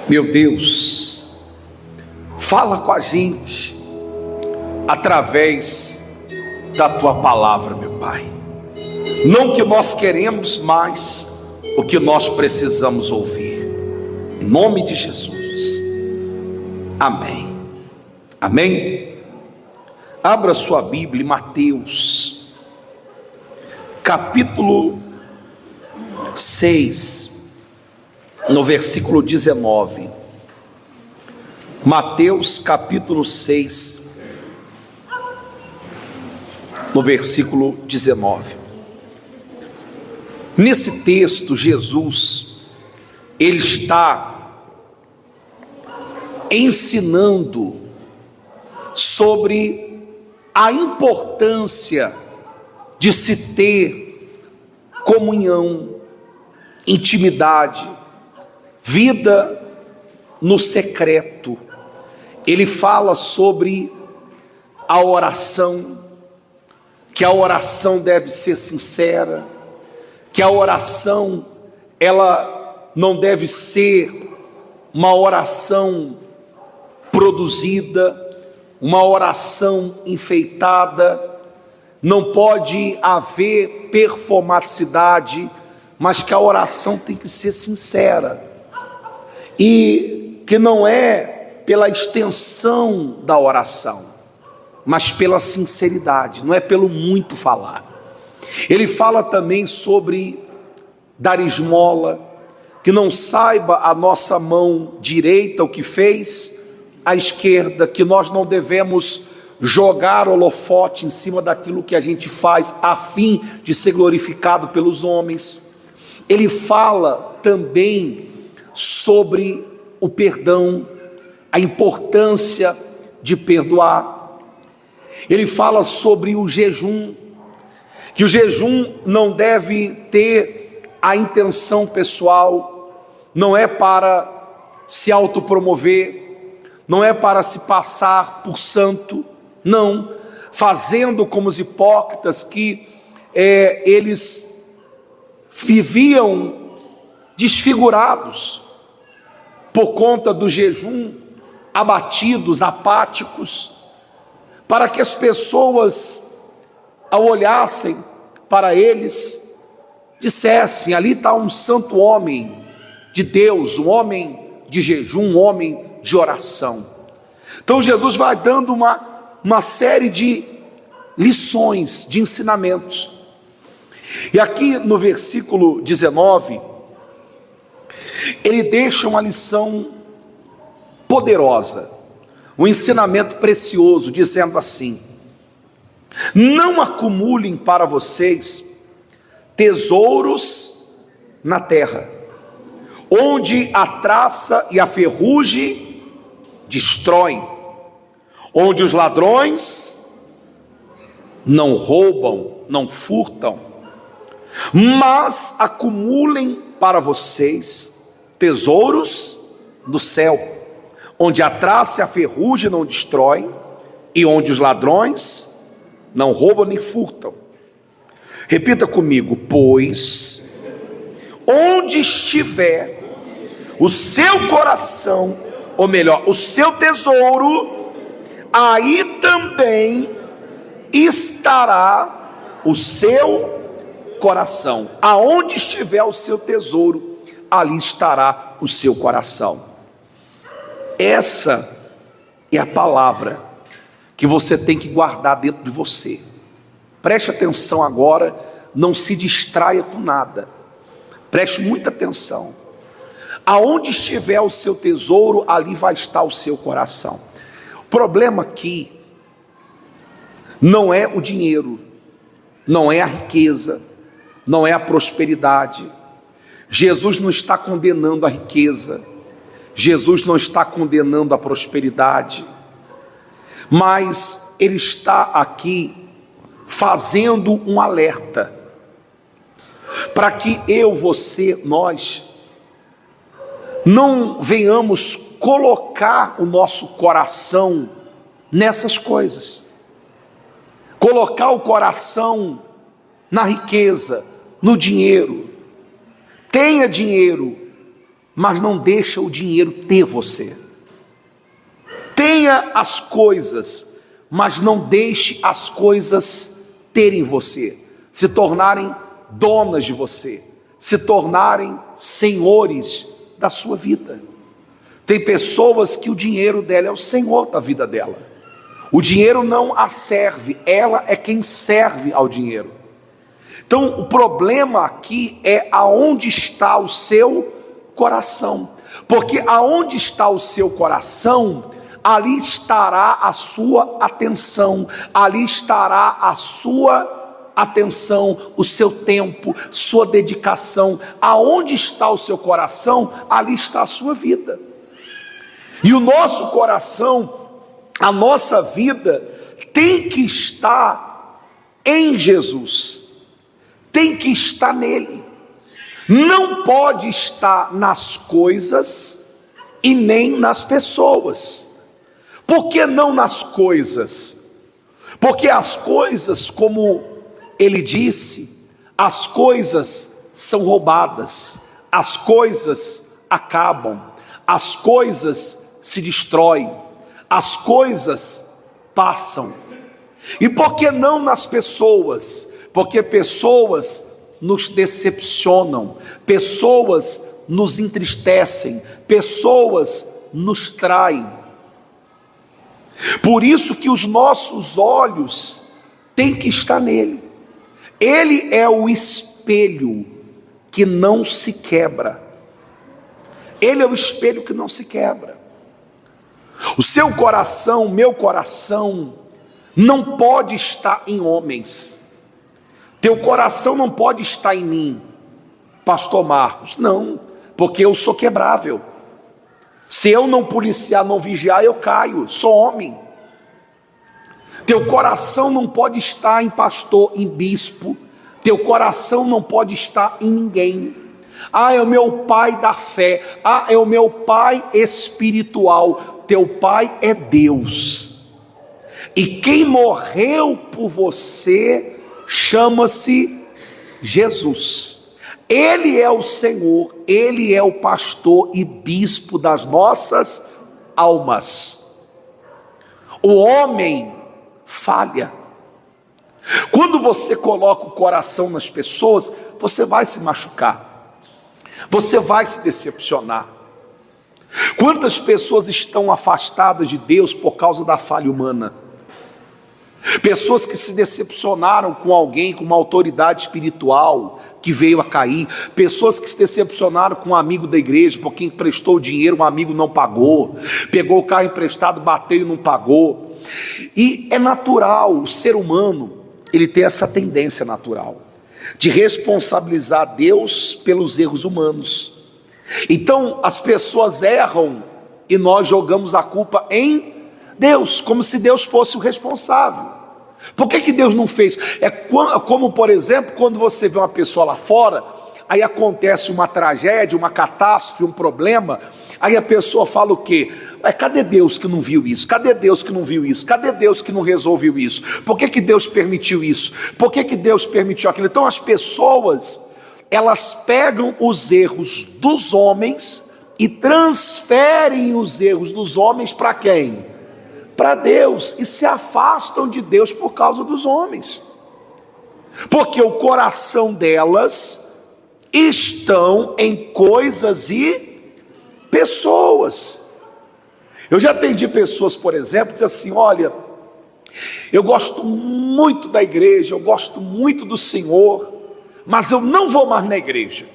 Meu Deus, fala com a gente através da tua palavra, meu Pai. Não o que nós queremos, mas o que nós precisamos ouvir. Em nome de Jesus. Amém. Amém. Abra sua Bíblia em Mateus, capítulo 6, no versículo 19. Mateus capítulo 6, no versículo 19. Nesse texto, Jesus, ele está ensinando sobre a importância de se ter comunhão, intimidade, vida no secreto. Ele fala sobre a oração, que a oração deve ser sincera, que a oração ela não deve ser uma oração produzida, uma oração enfeitada, não pode haver performaticidade, mas que a oração tem que ser sincera, e que não é pela extensão da oração, mas pela sinceridade, não é pelo muito falar. Ele fala também sobre dar esmola, que não saiba a nossa mão direita o que fez a esquerda, que nós não devemos jogar holofote em cima daquilo que a gente faz a fim de ser glorificado pelos homens. Ele fala também sobre o perdão, a importância de perdoar. Ele fala sobre o jejum, que o jejum não deve ter a intenção pessoal, não é para se autopromover, não é para se passar por santo, não, fazendo como os hipócritas que eles viviam desfigurados por conta do jejum, abatidos, apáticos, para que as pessoas, ao olhassem para eles, dissessem: ali está um santo homem de Deus, um homem de jejum, um homem de oração. Então Jesus vai dando uma série de lições, de ensinamentos. E aqui no versículo 19, ele deixa uma lição poderosa, um ensinamento precioso, dizendo assim: não acumulem para vocês tesouros na terra, onde a traça e a ferrugem destroem, onde os ladrões não roubam, não furtam, mas acumulem para vocês tesouros no céu, onde a traça e a ferrugem não destroem, e onde os ladrões não roubam nem furtam. Repita comigo: pois onde estiver o seu coração, ou melhor, o seu tesouro, aí também estará o seu coração. Aonde estiver o seu tesouro, ali estará o seu coração. Essa é a palavra que você tem que guardar dentro de você. Preste atenção agora, não se distraia com nada. Preste muita atenção. Aonde estiver o seu tesouro, ali vai estar o seu coração. O problema aqui não é o dinheiro, não é a riqueza, não é a prosperidade. Jesus não está condenando a riqueza, Jesus não está condenando a prosperidade, mas Ele está aqui fazendo um alerta, para que eu, você, nós, não venhamos colocar o nosso coração nessas coisas, colocar o coração na riqueza, no dinheiro. Tenha dinheiro, mas não deixa o dinheiro ter você. Tenha as coisas, mas não deixe as coisas terem você, se tornarem donas de você, se tornarem senhores da sua vida. Tem pessoas que o dinheiro dela é o senhor da vida dela. O dinheiro não a serve, ela é quem serve ao dinheiro. Então o problema aqui é aonde está o seu coração. Porque aonde está o seu coração, ali estará a sua atenção, ali estará a sua atenção, o seu tempo, sua dedicação. Aonde está o seu coração, ali está a sua vida. E o nosso coração, a nossa vida, tem que estar em Jesus, tem que estar nele. Não pode estar nas coisas e nem nas pessoas. Por que não nas coisas? Porque as coisas, como ele disse, as coisas são roubadas, as coisas acabam, as coisas se destroem, as coisas passam. E por que não nas pessoas? Porque pessoas nos decepcionam, pessoas nos entristecem, pessoas nos traem. Por isso que os nossos olhos têm que estar nele. Ele é o espelho que não se quebra. Ele é o espelho que não se quebra. O seu coração, o meu coração, não pode estar em homens. Teu coração não pode estar em mim, pastor Marcos. Não, porque eu sou quebrável. Se eu não policiar, não vigiar, eu caio, sou homem. Teu coração não pode estar em pastor, em bispo. Teu coração não pode estar em ninguém. Ah, é o meu pai da fé. Ah, é o meu pai espiritual. Teu pai é Deus. E quem morreu por você chama-se Jesus. Ele é o Senhor, ele é o pastor e bispo das nossas almas. O homem falha. Quando você coloca o coração nas pessoas, você vai se machucar, você vai se decepcionar. Quantas pessoas estão afastadas de Deus por causa da falha humana? Pessoas que se decepcionaram com alguém, com uma autoridade espiritual que veio a cair. Pessoas que se decepcionaram com um amigo da igreja, porque emprestou dinheiro, um amigo não pagou. Pegou o carro emprestado, bateu e não pagou. E é natural, o ser humano, ele tem essa tendência natural de responsabilizar Deus pelos erros humanos. Então as pessoas erram e nós jogamos a culpa em Deus, como se Deus fosse o responsável. Por que Deus não fez? É como, por exemplo, quando você vê uma pessoa lá fora, aí acontece uma tragédia, uma catástrofe, um problema, aí a pessoa fala o quê? Cadê Deus que não viu isso? Cadê Deus que não viu isso? Cadê Deus que não resolveu isso? Por que Deus permitiu isso? Por que Deus permitiu aquilo? Então as pessoas, elas pegam os erros dos homens e transferem os erros dos homens para quem? Para Deus, e se afastam de Deus por causa dos homens, porque o coração delas estão em coisas e pessoas. Eu já atendi pessoas, por exemplo, que dizem assim: olha, eu gosto muito da igreja, eu gosto muito do Senhor, mas eu não vou mais na igreja.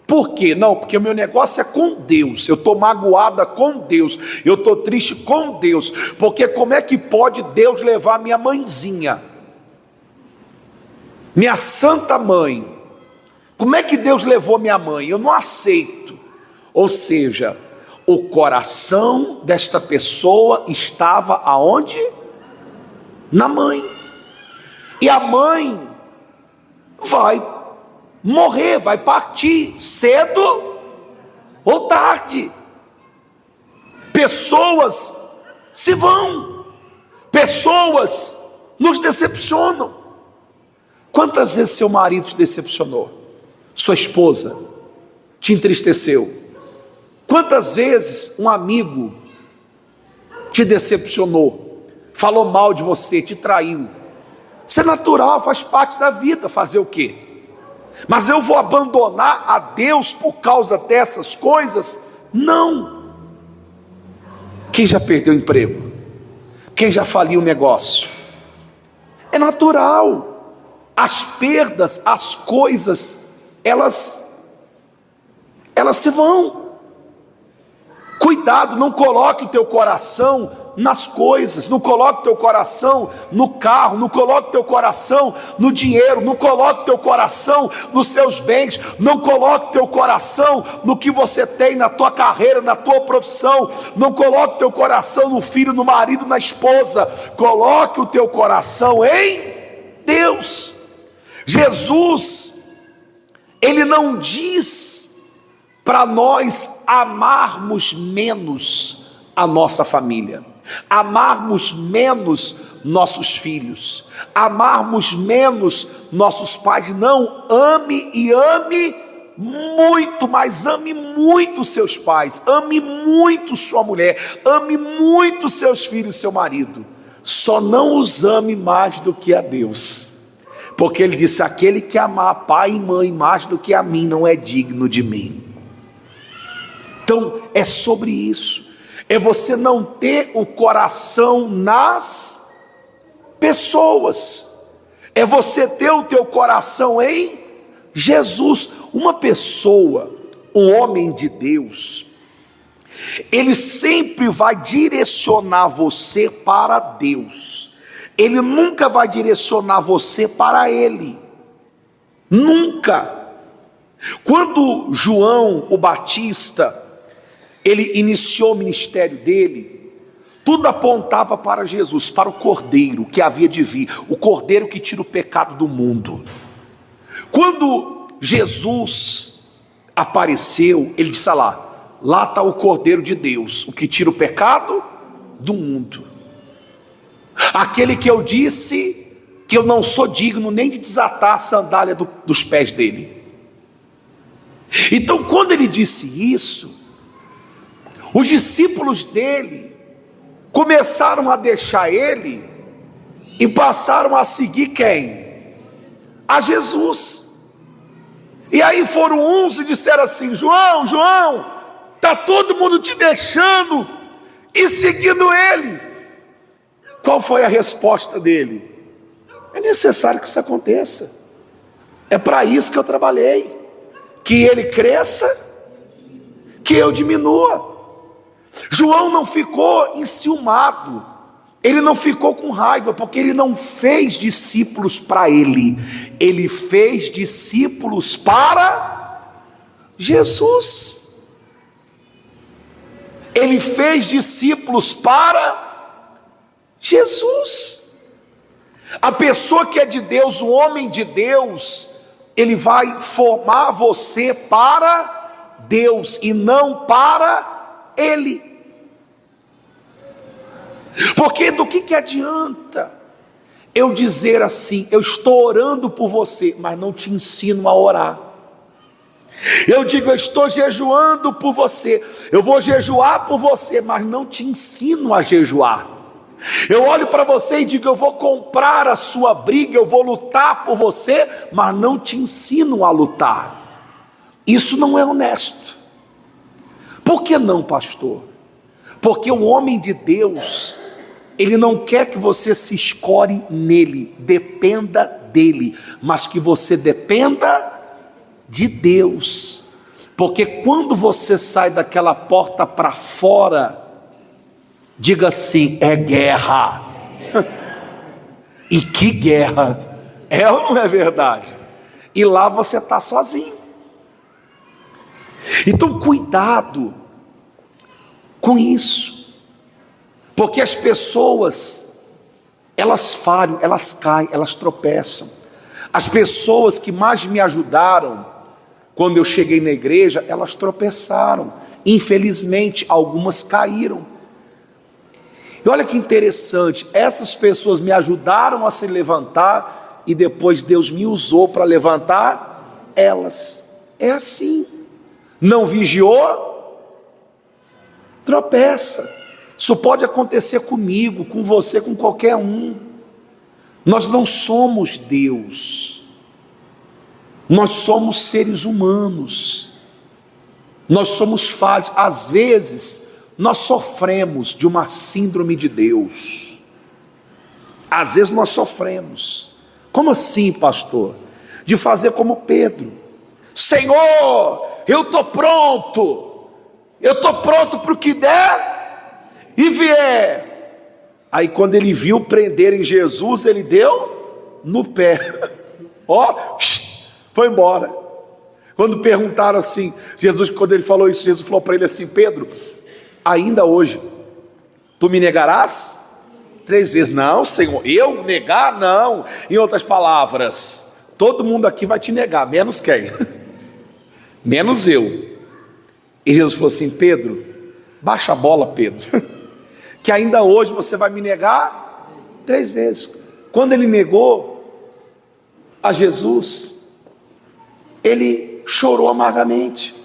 Por quê? Não, porque o meu negócio é com Deus, eu estou magoada com Deus, eu estou triste com Deus, porque como é que pode Deus levar minha mãezinha, minha santa mãe? Como é que Deus levou minha mãe? Eu não aceito. Ou seja, o coração desta pessoa estava aonde? Na mãe. E a mãe vai morrer, vai partir cedo ou tarde. Pessoas se vão, pessoas nos decepcionam. Quantas vezes seu marido te decepcionou? Sua esposa te entristeceu? Quantas vezes um amigo te decepcionou, falou mal de você, te traiu? Isso é natural, faz parte da vida, fazer o quê? Mas eu vou abandonar a Deus por causa dessas coisas? Não. Quem já perdeu emprego? Quem já faliu o negócio? É natural. As perdas, as coisas, elas se vão. Cuidado, não coloque o teu coração nas coisas, não coloque o teu coração no carro, não coloque o teu coração no dinheiro, não coloque o teu coração nos seus bens, não coloque o teu coração no que você tem na tua carreira, na tua profissão, não coloque o teu coração no filho, no marido, na esposa. Coloque o teu coração em Deus. Jesus, ele não diz para nós amarmos menos a nossa família, amarmos menos nossos filhos, amarmos menos nossos pais. Não, ame e ame muito, mas ame muito seus pais, ame muito sua mulher, ame muito seus filhos, seu marido. Só não os ame mais do que a Deus, porque ele disse: aquele que amar pai e mãe mais do que a mim não é digno de mim. Então é sobre isso, é você não ter o coração nas pessoas, é você ter o teu coração em Jesus. Uma pessoa, um homem de Deus, ele sempre vai direcionar você para Deus, ele nunca vai direcionar você para ele, nunca. Quando João o Batista, ele iniciou o ministério dele, tudo apontava para Jesus, para o Cordeiro que havia de vir, o Cordeiro que tira o pecado do mundo. Quando Jesus apareceu, ele disse: lá está o Cordeiro de Deus, o que tira o pecado do mundo. Aquele que eu disse que eu não sou digno nem de desatar a sandália dos pés dele. Então, quando ele disse isso, os discípulos dele começaram a deixar ele e passaram a seguir quem? A Jesus. E aí foram uns e disseram assim: João, está todo mundo te deixando e seguindo ele. Qual foi a resposta dele? É necessário que isso aconteça, é para isso que eu trabalhei, que ele cresça, que eu diminua. João não ficou enciumado, ele não ficou com raiva, porque ele não fez discípulos para ele, ele fez discípulos para Jesus. Ele fez discípulos para Jesus. A pessoa que é de Deus, o homem de Deus, ele vai formar você para Deus e não para ele. Porque do que adianta eu dizer assim: eu estou orando por você, mas não te ensino a orar? Eu digo: eu estou jejuando por você, eu vou jejuar por você, mas não te ensino a jejuar. Eu olho para você e digo: eu vou comprar a sua briga, eu vou lutar por você, mas não te ensino a lutar. Isso não é honesto. Por que não, pastor? Porque o homem de Deus, ele não quer que você se escore nele, dependa dele, mas que você dependa de Deus. Porque quando você sai daquela porta para fora, diga assim: é guerra. E que guerra! É ou não é verdade? E lá você está sozinho. Então cuidado com isso, porque as pessoas, elas falham, elas caem, elas tropeçam. As pessoas que mais me ajudaram quando eu cheguei na igreja, elas tropeçaram, infelizmente algumas caíram. E olha que interessante, essas pessoas me ajudaram a se levantar e depois Deus me usou para levantar elas. É assim. Não vigiou, tropeça. Isso pode acontecer comigo, com você, com qualquer um. Nós não somos Deus. Nós somos seres humanos. Nós somos falhos. Às vezes, nós sofremos de uma síndrome de Deus. Às vezes nós sofremos. Como assim, pastor? De fazer como Pedro. Senhor, eu estou pronto. Eu estou pronto para o que der e vier. Aí quando ele viu prenderem Jesus, ele deu no pé. Ó, foi embora. Quando perguntaram assim, Jesus, quando ele falou isso, Jesus falou para ele assim: Pedro, ainda hoje, tu me negarás 3 vezes. Não, Senhor, eu negar? Não. Em outras palavras, todo mundo aqui vai te negar, menos quem? Menos eu. E Jesus falou assim: Pedro, baixa a bola, Pedro, que ainda hoje você vai me negar 3 vezes. Quando ele negou a Jesus, ele chorou amargamente,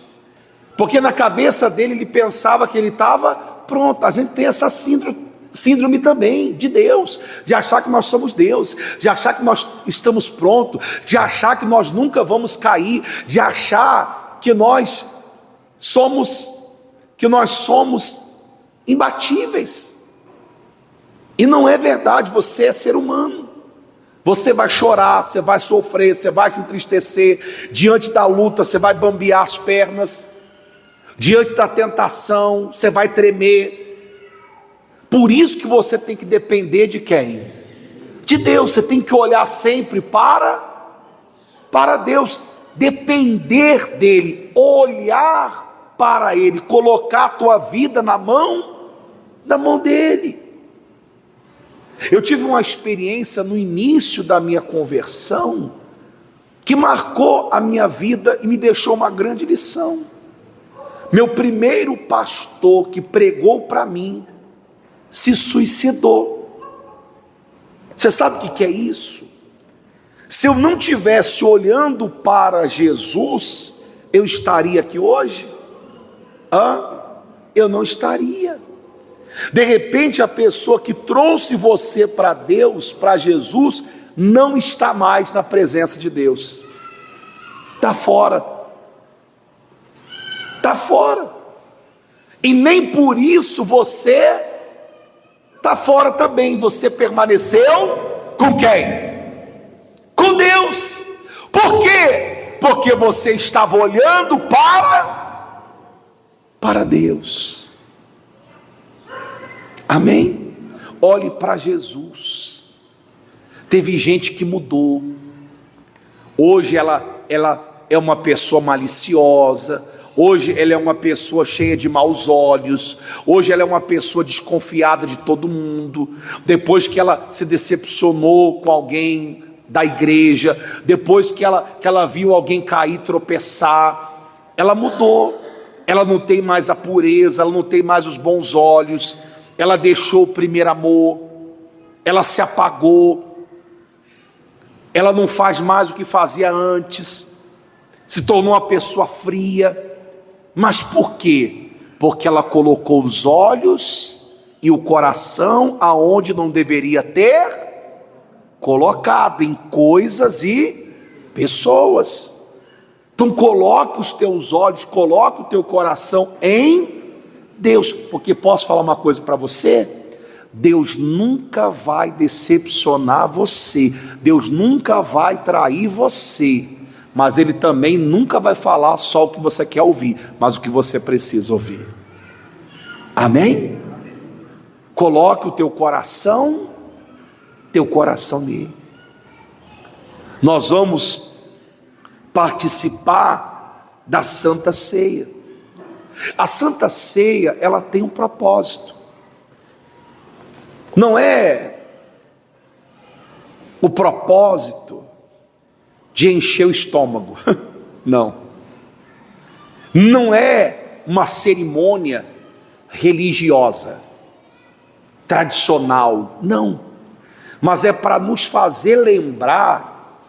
porque na cabeça dele ele pensava que ele estava pronto. A gente tem essa síndrome também de Deus, de achar que nós somos Deus, de achar que nós estamos prontos, de achar que nós nunca vamos cair, de achar que nós somos imbatíveis. E não é verdade. Você é ser humano. Você vai chorar, você vai sofrer, você vai se entristecer diante da luta, você vai bambear as pernas, diante da tentação, você vai tremer. Por isso que você tem que depender de quem? De Deus. Você tem que olhar sempre para Deus, depender dele, olhar para ele, colocar a tua vida na mão dele. Eu tive uma experiência no início da minha conversão que marcou a minha vida e me deixou uma grande lição. Meu primeiro pastor que pregou para mim se suicidou. Você sabe o que é isso? Se eu não tivesse olhando para Jesus, eu estaria aqui hoje? Eu não estaria. De repente a pessoa que trouxe você para Deus, para Jesus, não está mais na presença de Deus. Está fora. Está fora. E nem por isso você está fora também. Você permaneceu com quem? Com Deus. Por quê? Porque você estava olhando para Deus. Amém? Olhe para Jesus. Teve gente que mudou. Hoje ela é uma pessoa maliciosa. Hoje ela é uma pessoa cheia de maus olhos. Hoje ela é uma pessoa desconfiada de todo mundo. Depois que ela se decepcionou com alguém da igreja, depois que ela viu alguém cair, tropeçar, ela mudou. Ela não tem mais a pureza, ela não tem mais os bons olhos. Ela deixou o primeiro amor, ela se apagou, ela não faz mais o que fazia antes, se tornou uma pessoa fria. Mas por quê? Porque ela colocou os olhos e o coração aonde não deveria ter colocado, em coisas e pessoas. Então coloque os teus olhos, coloque o teu coração em Deus, porque posso falar uma coisa para você? Deus nunca vai decepcionar você, Deus nunca vai trair você, mas Ele também nunca vai falar só o que você quer ouvir, mas o que você precisa ouvir. Amém? Coloque o teu coração nele. Nós vamos participar da Santa Ceia. A Santa Ceia, ela tem um propósito. Não é o propósito de encher o estômago. Não. Não é uma cerimônia religiosa, tradicional. Não. Mas é para nos fazer lembrar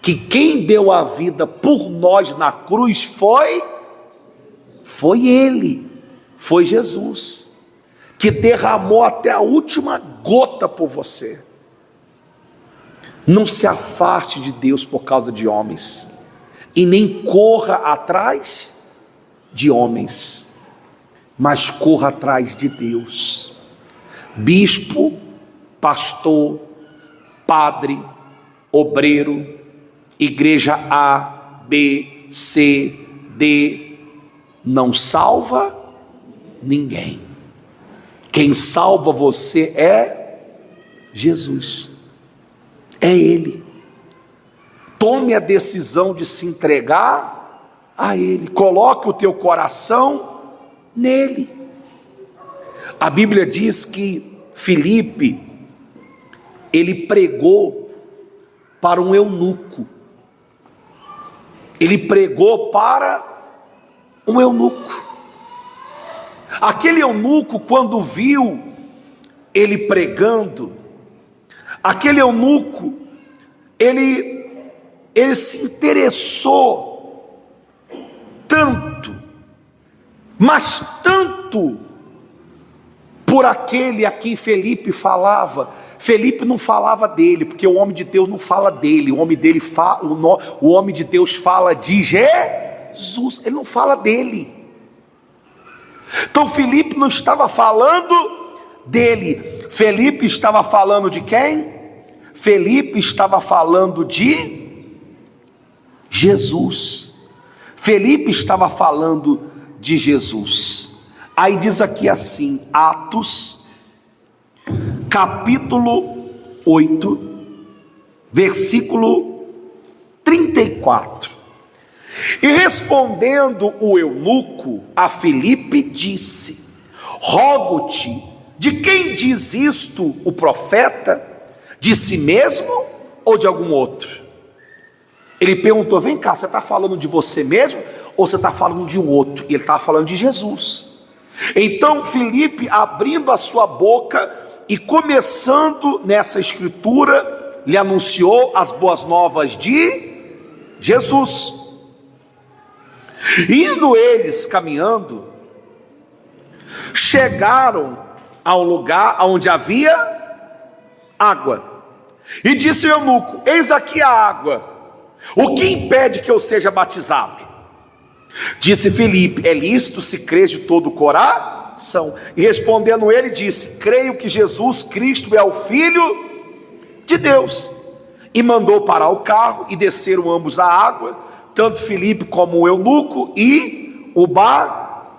que quem deu a vida por nós na cruz foi Ele. foi Jesus, que derramou até a última gota por você. Não se afaste de Deus por causa de homens, e nem corra atrás de homens, mas corra atrás de Deus. Bispo, pastor, padre, obreiro, igreja A, B, C, D, não salva ninguém. Quem salva você é Jesus, é Ele. Tome a decisão de se entregar a Ele, coloque o teu coração nele. A Bíblia diz que Filipe, ele pregou para um eunuco. Ele pregou para um eunuco. Aquele eunuco, quando viu ele pregando, aquele eunuco, ele se interessou tanto, mas tanto, por aquele a quem Filipe falava. Filipe não falava dele, porque o homem de Deus não fala dele, o homem de Deus fala de Jesus, ele não fala dele. Então Filipe não estava falando dele, Filipe estava falando de quem? Filipe estava falando de Jesus. Filipe estava falando de Jesus. Aí diz aqui assim, Atos, capítulo 8, versículo 34. E respondendo o eunuco a Filipe, disse: rogo-te, de quem diz isto o profeta? De si mesmo ou de algum outro? Ele perguntou: vem cá, você está falando de você mesmo ou você está falando de um outro? E ele estava falando de Jesus. Então Filipe, abrindo a sua boca e começando nessa escritura, lhe anunciou as boas novas de Jesus. Indo eles caminhando, chegaram a um lugar onde havia água, e disse o eunuco: eis aqui a água, o que impede que eu seja batizado? Disse Filipe: é lícito se crês de todo o coração. E respondendo ele, disse: creio que Jesus Cristo é o Filho de Deus. E mandou parar o carro, e desceram ambos da água, tanto Filipe como o eunuco, e o batizou.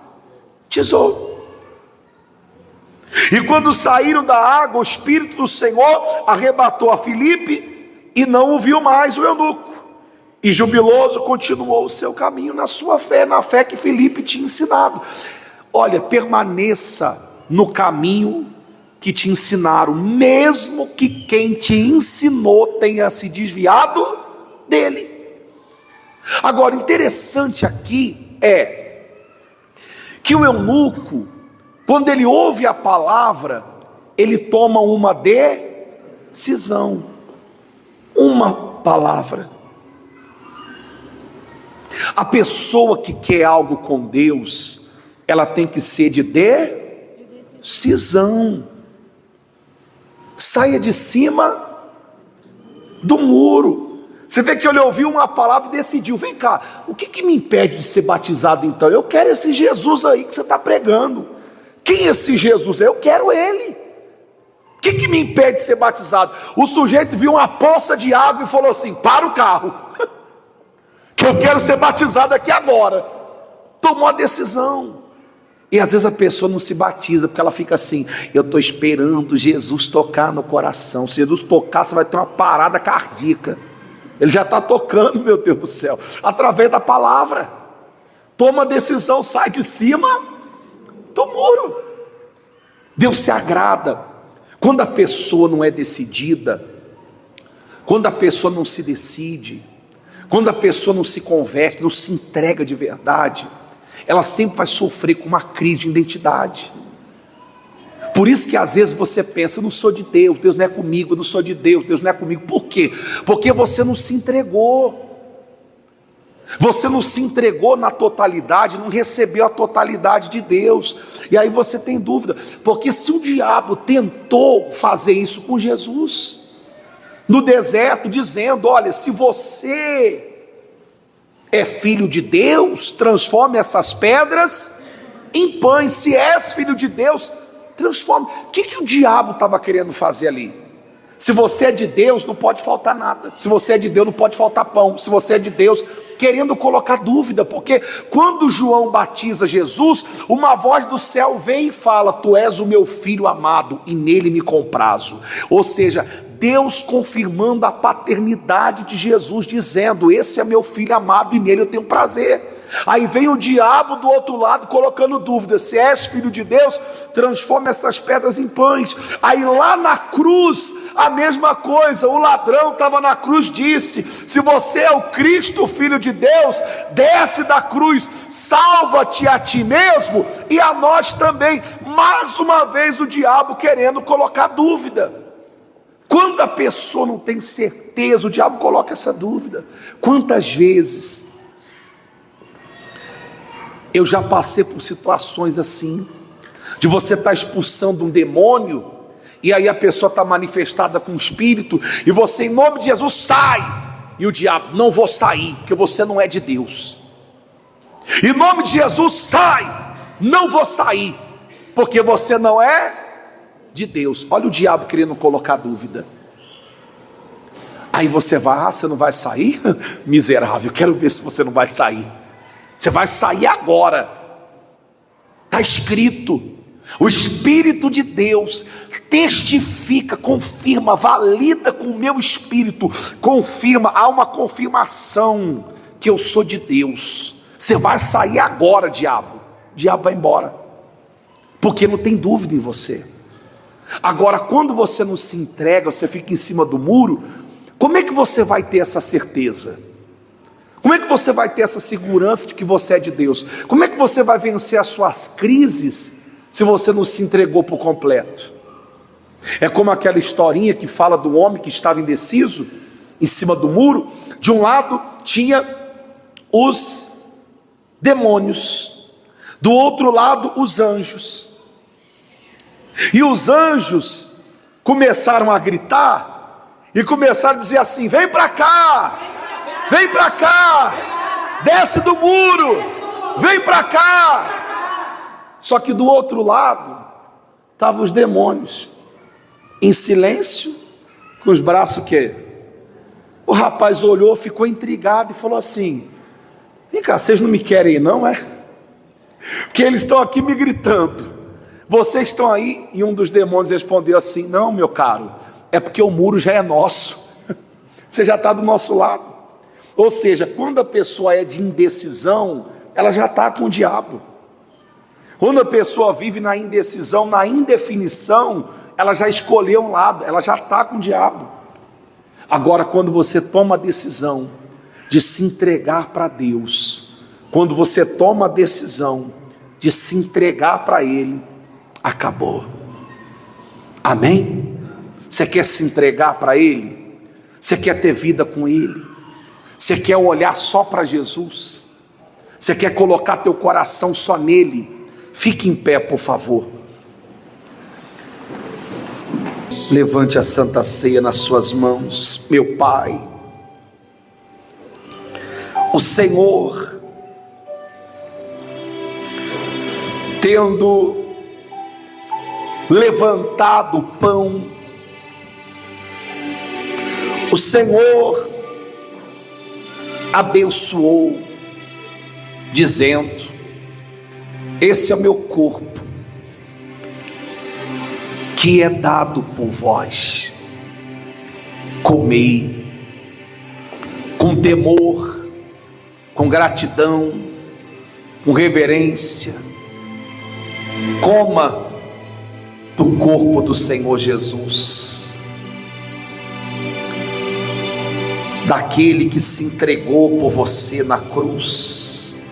E quando saíram da água, o Espírito do Senhor arrebatou a Filipe, e não o viu mais o eunuco. E jubiloso continuou o seu caminho na sua fé, na fé que Filipe tinha ensinado. Olha, permaneça no caminho que te ensinaram, mesmo que quem te ensinou tenha se desviado dele. Agora, interessante aqui é que o eunuco, quando ele ouve a palavra, ele toma uma decisão, uma palavra. A pessoa que quer algo com Deus, ela tem que ser de decisão. Saia de cima do muro. Você vê que ele ouviu uma palavra e decidiu: vem cá, o que me impede de ser batizado então? Eu quero esse Jesus aí que você está pregando. Quem é esse Jesus? Eu quero ele. O que me impede de ser batizado? O sujeito viu uma poça de água e falou assim: para o carro, que eu quero ser batizado aqui agora. Tomou a decisão. E às vezes a pessoa não se batiza, porque ela fica assim: eu estou esperando Jesus tocar no coração. Se Jesus tocar, você vai ter uma parada cardíaca. Ele já está tocando, meu Deus do céu, através da palavra. Toma a decisão, sai de cima do muro. Deus se agrada quando a pessoa não é decidida, quando a pessoa não se decide, quando a pessoa não se converte, não se entrega de verdade. Ela sempre vai sofrer com uma crise de identidade. Por isso que às vezes você pensa: eu não sou de Deus, Deus não é comigo, eu não sou de Deus, Deus não é comigo. Por quê? Porque você não se entregou. Você não se entregou na totalidade, não recebeu a totalidade de Deus. E aí você tem dúvida, porque se o diabo tentou fazer isso com Jesus, no deserto, dizendo: olha, se você é filho de Deus, transforme essas pedras em pães. Se és filho de Deus, transforme. O que o diabo estava querendo fazer ali? Se você é de Deus, não pode faltar nada. Se você é de Deus, não pode faltar pão. Se você é de Deus, querendo colocar dúvida, porque quando João batiza Jesus, uma voz do céu vem e fala: tu és o meu filho amado e nele me comprazo. Ou seja, Deus confirmando a paternidade de Jesus, dizendo: esse é meu filho amado e nele eu tenho prazer. Aí vem o diabo do outro lado colocando dúvida: se és filho de Deus, transforma essas pedras em pães. Aí lá na cruz, a mesma coisa, o ladrão estava na cruz, disse: se você é o Cristo, filho de Deus, desce da cruz, salva-te a ti mesmo e a nós também. Mais uma vez o diabo querendo colocar dúvida. Quando a pessoa não tem certeza, o diabo coloca essa dúvida. Quantas vezes eu já passei por situações assim, de você estar expulsando um demônio, e aí a pessoa está manifestada com um espírito, e você, em nome de Jesus, sai, e o diabo: não vou sair, porque você não é de Deus. Em nome de Jesus, sai, não vou sair, porque você não é de Deus. Olha o diabo querendo colocar dúvida. Aí você vai: você não vai sair? Miserável, quero ver se você não vai sair. Você vai sair agora. Está escrito. O Espírito de Deus testifica, confirma, valida com o meu espírito, confirma, há uma confirmação que eu sou de Deus. Você vai sair agora, diabo. O diabo vai embora, porque não tem dúvida em você. Agora, quando você não se entrega, você fica em cima do muro, como é que você vai ter essa certeza? Como é que você vai ter essa segurança de que você é de Deus? Como é que você vai vencer as suas crises se você não se entregou por completo? É como aquela historinha que fala do homem que estava indeciso em cima do muro. De um lado tinha os demônios, do outro lado os anjos. E os anjos começaram a gritar e começaram a dizer assim: vem para cá, vem para cá, desce do muro, vem para cá. Só que do outro lado estavam os demônios, em silêncio, com os braços que o rapaz olhou, ficou intrigado e falou assim: vem cá, vocês não me querem não, é? Porque eles estão aqui me gritando, vocês estão aí. E um dos demônios respondeu assim: não, meu caro, é porque o muro já é nosso, você já está do nosso lado. Ou seja, quando a pessoa é de indecisão, ela já está com o diabo. Quando a pessoa vive na indecisão, na indefinição, ela já escolheu um lado, ela já está com o diabo. Agora, quando você toma a decisão de se entregar para Deus, quando você toma a decisão de se entregar para Ele, acabou. Amém? Você quer se entregar para Ele? Você quer ter vida com Ele? Você quer olhar só para Jesus? Você quer colocar teu coração só nele? Fique em pé, por favor. Levante a Santa Ceia nas suas mãos. Meu Pai, o Senhor, tendo levantado o pão, o Senhor abençoou, dizendo: esse é o meu corpo, que é dado por vós, comei, com temor, com gratidão, com reverência, coma do corpo do Senhor Jesus, daquele que se entregou por você na cruz.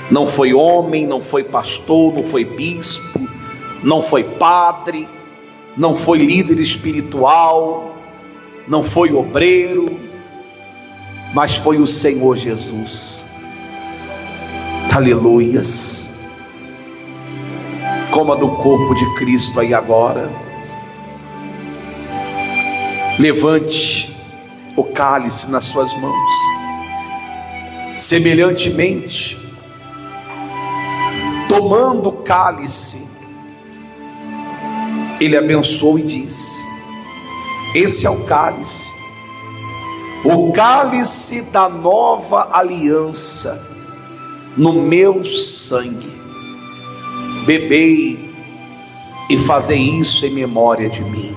Não foi homem, não foi pastor, não foi bispo, não foi padre, não foi líder espiritual, não foi obreiro, mas foi o Senhor Jesus. Aleluias. Coma do corpo de Cristo aí agora. Levante o cálice nas suas mãos. Semelhantemente, tomando o cálice, ele abençoou e disse: esse é o cálice da nova aliança no meu sangue. Bebei e fazei isso em memória de mim.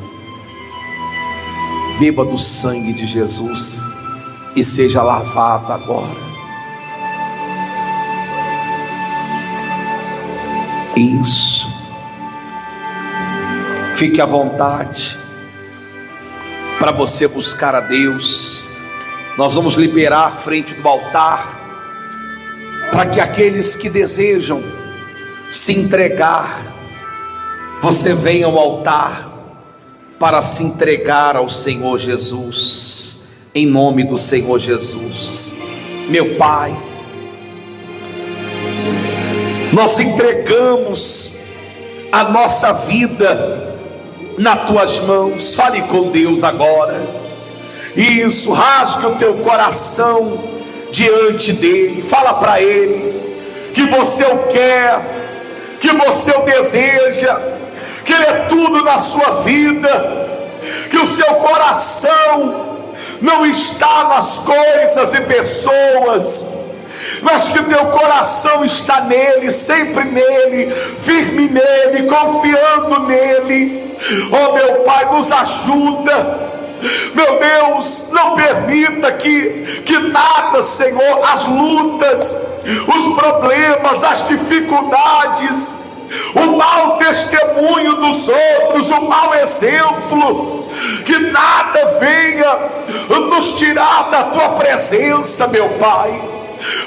Beba do sangue de Jesus e seja lavado agora. Isso. Fique à vontade para você buscar a Deus. Nós vamos liberar à frente do altar para que aqueles que desejam se entregar, você venha ao altar para se entregar ao Senhor Jesus, em nome do Senhor Jesus. Meu Pai, nós entregamos a nossa vida nas tuas mãos. Fale com Deus agora. Isso, rasgue o teu coração diante dele. Fala para ele que você o quer, que você o deseja, que ele é tudo na sua vida, que o seu coração não está nas coisas e pessoas, mas que o teu coração está nele, sempre nele, firme nele, confiando nele. Oh meu Pai, nos ajuda. Meu Deus, não permita que nada, Senhor, as lutas, os problemas, as dificuldades, o mau testemunho dos outros, o mau exemplo, que nada venha nos tirar da tua presença, meu Pai.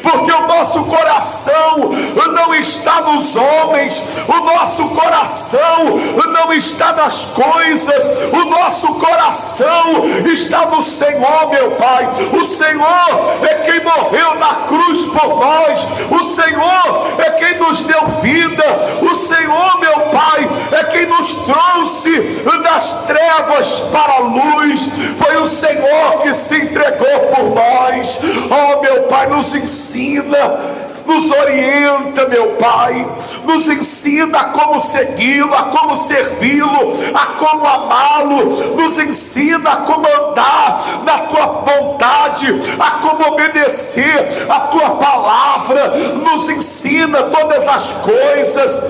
Porque o nosso coração não está nos homens, o nosso coração não está nas coisas, o nosso coração está no Senhor, meu Pai. O Senhor é quem morreu na cruz por nós, o Senhor é quem nos deu vida, o Senhor, meu Pai, é quem nos trouxe das trevas para a luz. Foi o Senhor que se entregou por nós. Oh meu Pai, nos ensina, nos orienta, meu Pai, nos ensina a como segui-lo, a como servi-lo, a como amá-lo, nos ensina a como andar na tua vontade, a como obedecer a tua palavra, nos ensina todas as coisas,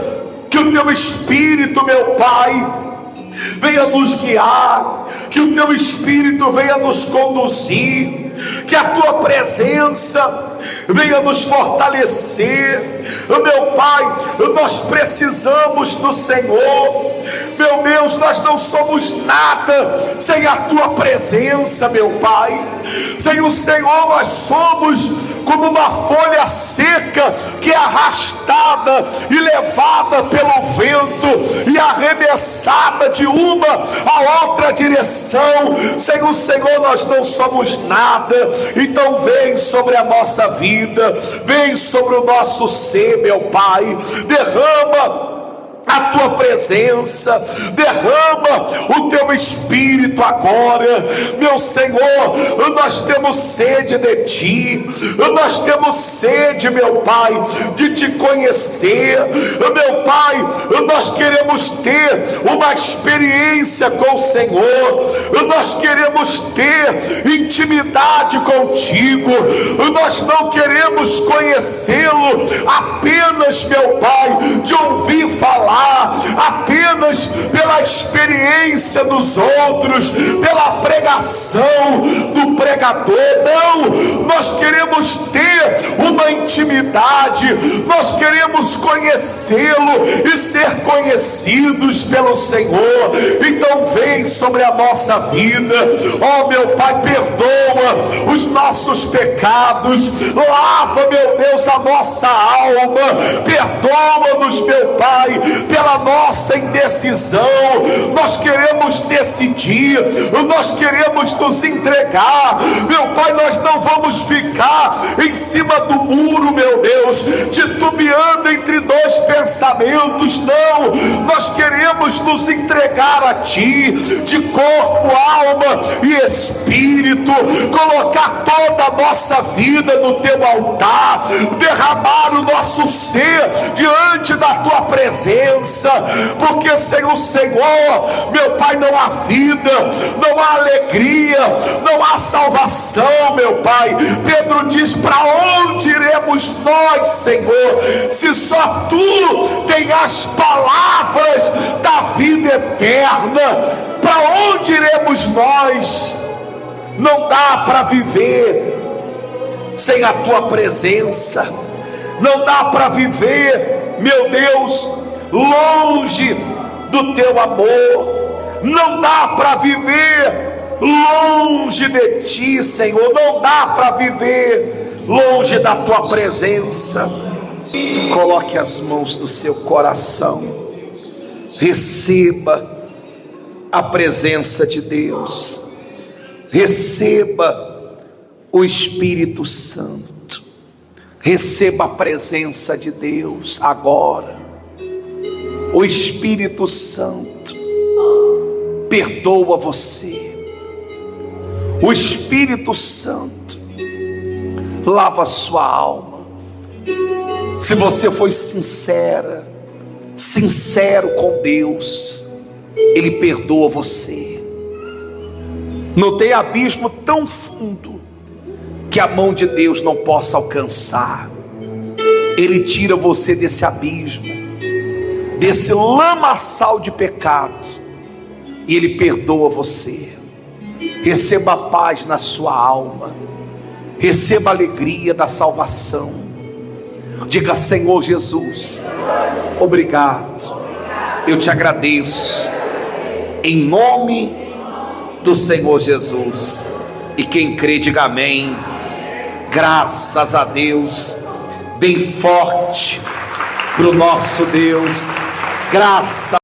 que o teu Espírito, meu Pai, venha nos guiar, que o teu Espírito venha nos conduzir, que a tua presença venha nos fortalecer. Meu Pai, nós precisamos do Senhor. Meu Deus, nós não somos nada sem a tua presença, meu Pai. Sem o Senhor nós somos como uma folha seca que é arrastada e levada pelo vento e arremessada de uma a outra direção. Sem o Senhor nós não somos nada. Então vem sobre a nossa vida, vem sobre o nosso ser, meu Pai. Derrama a tua presença, derrama o teu Espírito agora, meu Senhor. Nós temos sede de ti, nós temos sede, meu Pai, de te conhecer, meu Pai. Nós queremos ter uma experiência com o Senhor, nós queremos ter intimidade contigo, nós não queremos conhecê-lo apenas, meu Pai, de ouvir falar, apenas pela experiência dos outros, pela pregação do pregador. Não, nós queremos ter uma intimidade, nós queremos conhecê-lo e ser reconhecidos pelo Senhor. Então vem sobre a nossa vida, ó meu Pai, perdoa os nossos pecados, lava, meu Deus, a nossa alma, perdoa-nos, meu Pai, pela nossa indecisão. Nós queremos decidir, nós queremos nos entregar, meu Pai. Nós não vamos ficar em cima do muro, meu Deus, titubeando entre dois pensamentos. Não, nós queremos nos entregar a Ti, de corpo, alma e espírito, colocar toda a nossa vida no Teu altar, derramar o nosso ser diante da Tua presença, porque sem o Senhor, meu Pai, não há vida, não há alegria, não há salvação, meu Pai. Pedro diz: para onde iremos nós, Senhor, se só Tu tem as palavras da vida eterna? Para onde iremos nós? Não dá para viver sem a Tua presença, não dá para viver, meu Deus, longe do Teu amor, não dá para viver longe de Ti, Senhor, não dá para viver longe da Tua presença. Coloque as mãos no seu coração, receba a presença de Deus, receba o Espírito Santo, receba a presença de Deus agora. O Espírito Santo perdoa você, o Espírito Santo lava a sua alma. Se você foi sincero com Deus, Ele perdoa você. Não tem abismo tão fundo que a mão de Deus não possa alcançar. Ele tira você desse abismo, desse lamaçal de pecados, e Ele perdoa você. Receba a paz na sua alma, receba a alegria da salvação. Diga: Senhor Jesus, obrigado, eu te agradeço, em nome do Senhor Jesus. E quem crê, diga amém. Graças a Deus, bem forte para o nosso Deus. Graças